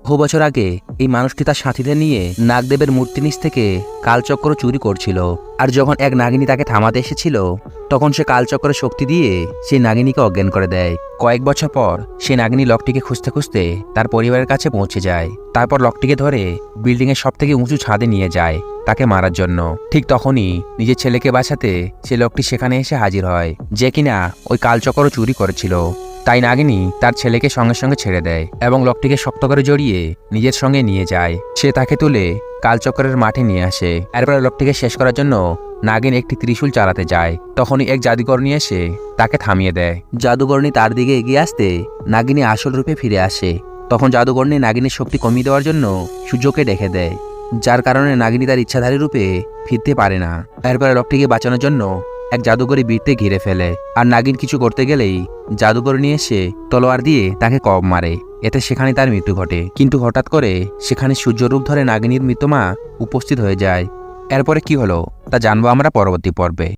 বহু বছর আগে এই মানুষটি তার সাথীদের নিয়ে নাগদেবের মূর্তি নিচ থেকে কালচক্র চুরি করছিল। আর যখন এক নাগিনী তাকে থামাতে এসেছিল, তখন সে কালচক্রের শক্তি দিয়ে সেই নাগিনীকে অজ্ঞান করে দেয়। কয়েক বছর পর সেই নাগিনী লোকটিকে খুঁজতে খুঁজতে তার পরিবারের কাছে পৌঁছে যায়। তারপর লোকটিকে ধরে বিল্ডিং এর সব থেকে উঁচু ছাদে নিয়ে যায় তাকে মারার জন্য। ঠিক তখনই নিজের ছেলেকে বাঁচাতে সে লোকটি সেখানে এসে হাজির হয়, যে কিনা ওই কালচক্র চুরি করেছিল। তাই নাগিনী তার ছেলেকে সঙ্গে সঙ্গে ছেড়ে দেয় এবং লোকটিকে শক্ত করে জড়িয়ে নিজের সঙ্গে নিয়ে যায়। সে তাকে তুলে কালচক্রের মাঠে নিয়ে আসে। এরপরে লোকটিকে শেষ করার জন্য নাগিন একটি ত্রিশূল চালাতে যায়। তখনই এক জাদুকরণী এসে তাকে থামিয়ে দেয়। জাদুকরণী তার দিকে এগিয়ে আসতে নাগিনী আসল রূপে ফিরে আসে। তখন জাদুকরণী নাগিনীর শক্তি কমিয়ে দেওয়ার জন্য সূর্যকে ডেকে দেয়, যার কারণে নাগিনী তার ইচ্ছাধারী রূপে ফিরতে পারে না। এরপরে লোকটিকে বাঁচানোর জন্য এক জাদুকরী বীরতে ঘিরে ফেলে, আর নাগিন কিছু করতে গেলেই জাদুকরণী এসে তলোয়ার দিয়ে তাকে কব মারে। এতে সেখানে তার মৃত্যু ঘটে। কিন্তু হঠাৎ করে সেখানে সূর্যরূপ ধরে নাগিনীর মৃত্যুমা উপস্থিত হয়ে যায়। এরপরে কি হলো তা জানবো আমরা পরবর্তী পর্বে।